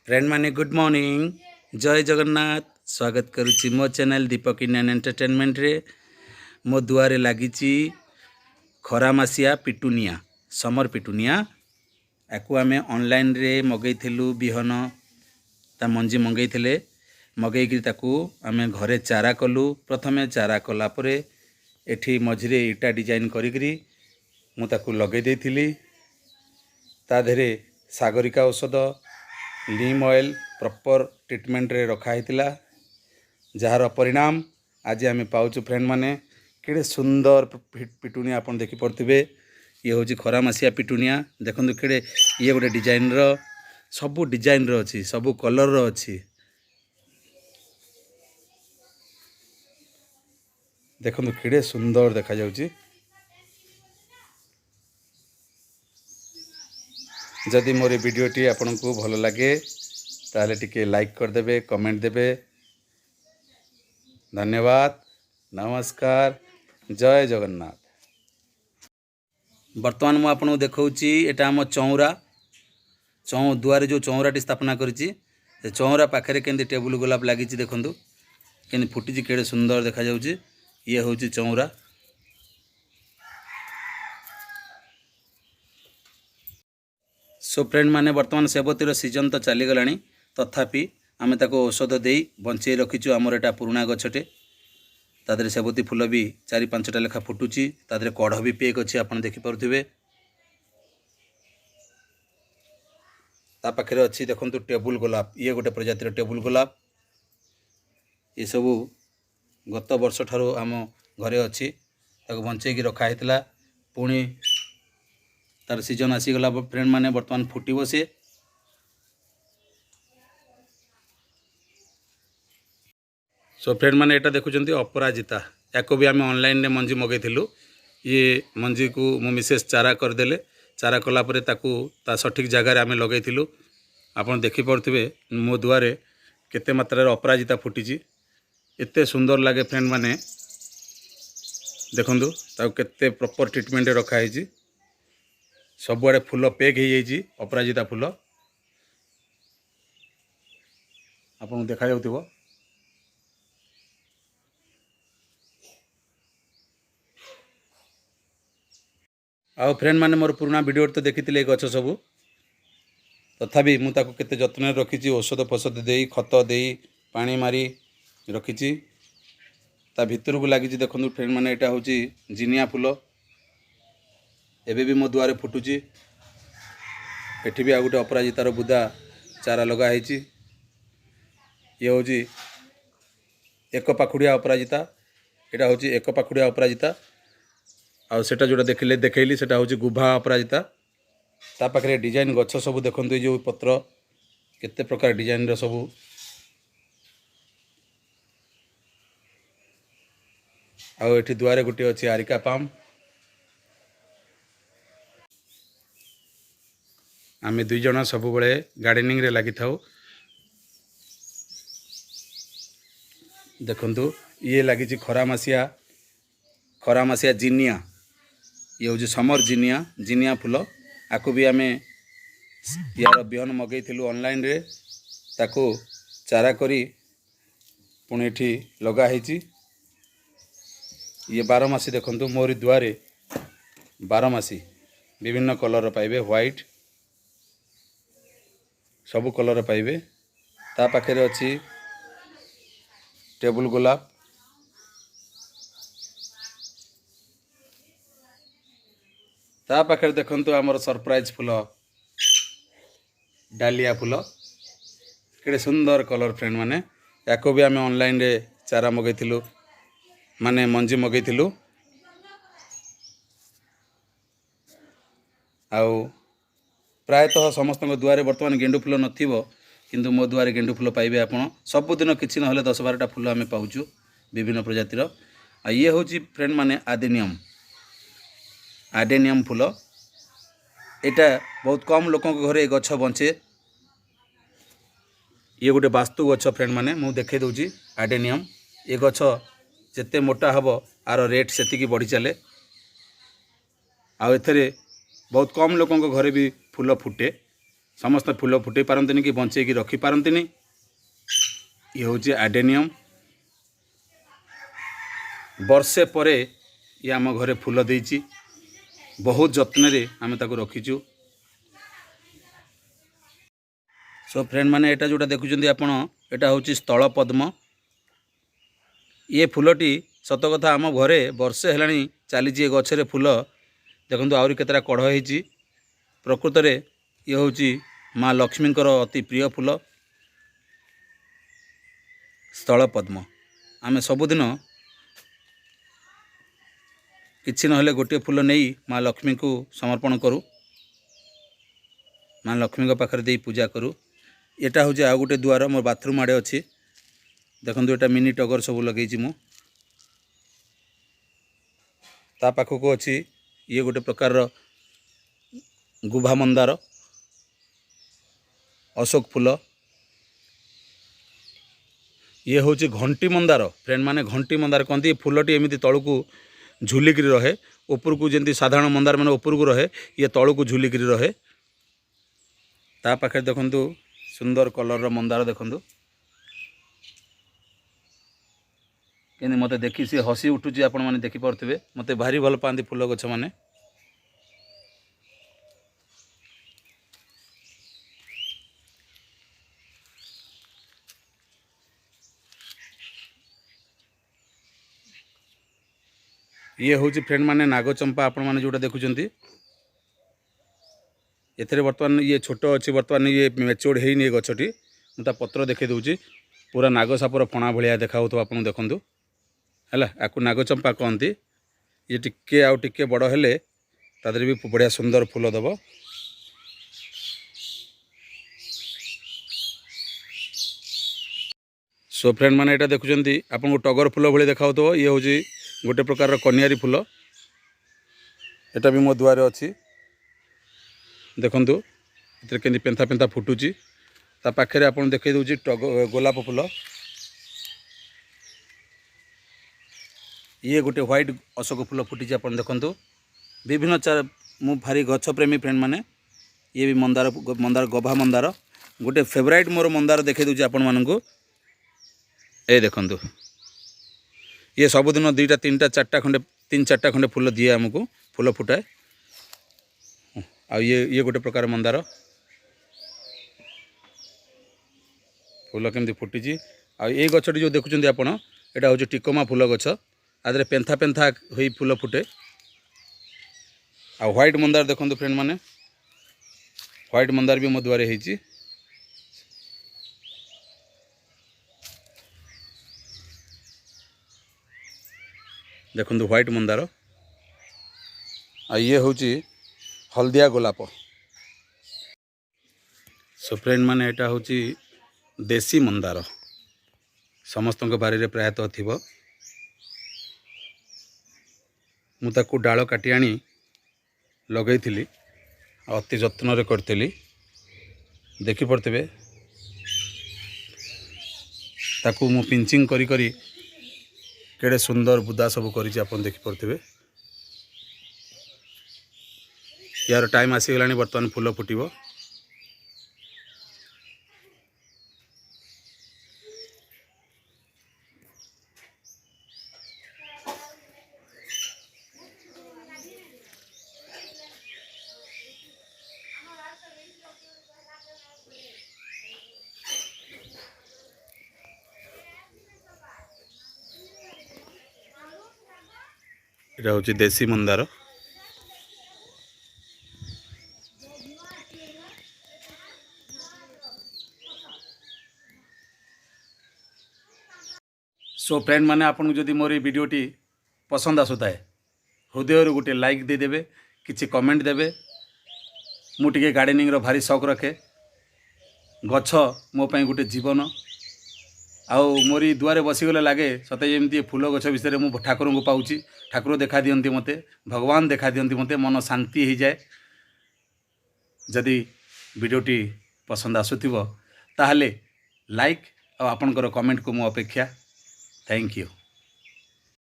Friend माने good morning जय जगन्नाथ स्वागत करुच्ची मो चैनल दीपक इंडियन एंटरटेनमेंट रे मो दुआरे लगी खरामासिया पिटुनिया समर पिटुनिया याकू आम ऑनलाइन रे मगैलु बिहन ता मंजी मंगई मगैक आम घरे चारा कलु प्रथमे चारा कलापर एठी मझिरे इटा डिजाइन करी मुझे लगे देती ता देहरे सागरिका औषध नीम ऑयल प्रॉपर ट्रीटमेंट रे रखा होता जार परिणाम आज आम पाचु फ्रेंड माने केड़े सुंदर पिटुनिया आप देखी पड़े ये हूँ खरामासिया पिटुनिया देखो केड़े ये गोटे डिजाइन रो सबू डिजाइन रो अच्छी सबू कलर रो अच्छी देखो केड़े सुंदर देखा जाउची। जदि मोर वीडियोटी आपन को भल लगे ताले टिके लाइक करदेवे कमेंट देवे। धन्यवाद नमस्कार जय जगन्नाथ। वर्तमान मु आपन देखौची एटा हम चौरा दुआरे जो चौराटी स्थापना करिछि से चौरा पाखरे केंदी टेबुल गोलाप लागी देखंतु केंदी फुटी केड़े सुंदर देखा जाउची। ये होची चौरा। सो फ्रेंड माने वर्तमान सेबतीर सीजन तो चलीगला तथापि आम ताको औषध दे बंचे रखीचु। आमर एटा पुराणा गछटे तादरे सेबती फूल भी 4-5टा लेखा फुटुची तादरे कढ़ भी पेक अच्छी आप देखिपे। ता पाखे अच्छी देखु टेबुल गोलाप ये गोटे प्रजातिर टेबुल गोलाप ये सबू गत वर्ष ठारू आम घरे अच्छी ताको बंचेकी रखा होता पुणी तार सीजन आसीगला फ्रेंड माने वर्तमान फुटब सी। सो फ्रेंड माने एटा देखुचंती अपराजिता याको भी आम ऑनलाइन रे मंजी मगैलु। ये मंजी को मो मिसेस चारा करदेले चारा कलापर ताकू ता सठिक जगार आम लगैलु। आपन देखि पड़ुथिबे मो दुआरे केते मात्रा अपराजिता फुटी एते सुंदर लगे फ्रेंड माने देखंतु ताकू केते प्रॉपर ट्रीटमेंट रखा है सबुआड़े फूल पेक हो जाइए अपराजिता फूल आपको देखा जाउथिबो। आउ फ्रेंड माने मोर पुराना वीडियो तो देखी गछ सबू तथापि मुझे केते जत्न रखी औषध फौषध दे खत दे पानी मारी रखी ता भितर को लगी देखो फ्रेंड माने एटा हूँ जिनिया फूल एबे भी मो दुआरे फुटुची। एठी भी आ गोटे अपराजितार बुदा चारा लगाई ये हूँ एक पाखुड़िया अपराजिता एटा हूँ एक पाखुड़िया अपराजिता आउ सेटा जोटा देखिले देखैली सेटा हूँ गुभा अपराजिता। ता पाखरे डिजाइन गछ सब देखो जो पत्र केते प्रकार डिजाइन रो सबू आउ एठी दुआरे गोटे अच्छी आरिका पाम आम दुई जन सब बड़े गार्डनिंग रे लगी था। देखंतु ये लगी खरामासिया जिनिया ये हूँ समर जिनिया फूल आकु भी आम यार बिहन मगैलु ऑनलाइन रे ताकू चारा करी पुणी एठी लगा है ये 12 मासी देखंतु मोरी दुआरे 12 मासी विभिन्न कलर पाइबे व्हाइट सबू कलर पाइबे। ता पाखे अच्छी टेबुल गोलाप ता पाखे देखंतु आमर सरप्राइज फूल डालिया फूल केड़े सुंदर कलर फ्रेंड माने याको भी आम ऑनलाइन रे चारा मगैलु माने मंजी मगैलु। आउ प्रायतः समस्त दुआरे बर्तमान गेंडु फूल नथिबो किंतु मो दुआरे गेंडु फूल पाइबे आपण सबुदिन किछि नहले 10-12टा फूल आम पाउछु विभिन्न प्रजातिर। आ ये हूँ फ्रेंड माने आडेनियम फूल एटा बहुत कम लोकों घरे गछ बंचे ये गोटे वास्तु गछ फ्रेंड माने मु देखे दूची आडेनियम ये गछ जेते मोटा हबो आर रेट सेतिकी बढ़ी चले आ एथरे बहुत कम लोकों घरे भी फूल फुटे समस्त फूल फुटे पारंतिनी कि बंचेकी रखी पारंतिनी। ये हूँ एडेनियम। वर्षे परे ये आम घरे फूल देइछि। बहुत जत्न रे आमे ताको रखीचु। सो फ्रेंड माने एटा जोटा देखुचंदी आपण एटा होची स्थल पद्म। ये फूलटी सत कथा आम घरे वर्षे हेलाणी चली गछरे फूल देखंतु आउरी केतरा कढ़ होईची। प्रकृत रे ये होची माँ लक्ष्मींकर अति प्रिय फूल स्थल पद्म। आमे सबुदिन किछि नहले गोटे फूल नहीं माँ लक्ष्मी को समर्पण करूँ। माँ लक्ष्मी पाखरे दे पूजा करूँ। एटा हूँ आ गोटे दुआर मोर बाथरूम आड़े अच्छी देखो एटा मिनी टगर सब लगे मु ता पाखक अच्छी ये गोटे प्रकार गुभा मंदार अशोक फूल। ये हूँ घंटी मंदार। फ्रेंड माने घंटी मंदार कहती फूलटी एमती तलू झुलिक रहे ऊपर को जमी साधारण मंदार मैंने ऊपर को रहे ये तलू को झुलिक रहे। ता पाखे देखंतु सुंदर कलर मंदार देखंतु कि मत देखी सी हसी उठुची। आपण मैंने देखिपे मत भारी भल पाती फूल गछ मैंने। ये हूँ फ्रेंड माने नागचंपा। आपण मैंने जोटा देखुंत एथे बर्तमान ये छोट अच्छी बर्तमान ये मेच्योर्ड है गछटी मुझे पत्र देखे दूची पूरा नागसापर फणा भाया देखा आप देखूँ है आपको नागचंपा कहती। ये टिके आउ टिके बड़ हेले तादर भी बढ़िया सुंदर फूल दब। सो फ्रेंड माने एटा देखुंत आपको टगर फूल भाई देखा ये हूँ गोटे प्रकार कनियारी फूल। एटा भी मो दुआरे अच्छी देखंतु इतरे केंदी पेंथा पेंथा फुटुची। ता पाखे आपन देखे दूची गोलाप फूल। ये गोटे व्हाइट अशोक फूल फुटी आपन देखंतु विभिन्न मु भारी गछ प्रेमी फ्रेंड माने। ये भी मंदार मंदार गभा मंदार गोटे फेवराइट मोर मंदार देखे दूची आपण मानकु। ए देखंतु ये सबुदिन 2टा 3टा 4टा खंडे 3-4टा खंडे फूल दिए आमको फूल फुटाए। आ ये गोटे प्रकार मंदार फूल केमती फुटी। आ ये गछटी जो देखुं आप एटा हूँ टिकोमा फूल गछ आदि पेंथा पेंथा हो फूल फुटे। आ व्हाइट मंदार देखो फ्रेंड माने व्हाइट मंदार भी मो दुआरे होईची। देखो व्हाइट मंदार। आ ये हूँ हल्दिया गोलाप। सो फ्रेंड माने एटा हूँ देसी मंदार समस्त बारी रे प्रायतः थी। मुझे डाल काटी आनी लगे अति जत्न करी देखी पड़ते ताकू मु पिंचिंग करी करी केड़े सुंदर बुदा सब करी आप देखी पड़ते। यार टाइम आसीगलानी बर्तमान फूल फुटिबो। এটা হচ্ছে देसी मंदार। सो फ्रेंड माने आपन जदि मोर वीडियोटी पसंद आसुताए हृदय गोटे लाइक देदेवे किछि कमेंट देवे। मु टिके गार्डनिंग रो भारी शौक रखे। गछ मो पई गोटे जीवन। आउ मोरी दुआरे बसीगले लगे सते जमी फूल गछ विषय मु ठाकुर को पाऊँगी। ठाकुर देखा दियंती मते भगवान देखा दियंती मते मन शांति हो जाए। जदि वीडियोटी पसंद आसुथिबो ताहले लाइक और आपनकर कमेंट को मु अपेक्षा। Thank you.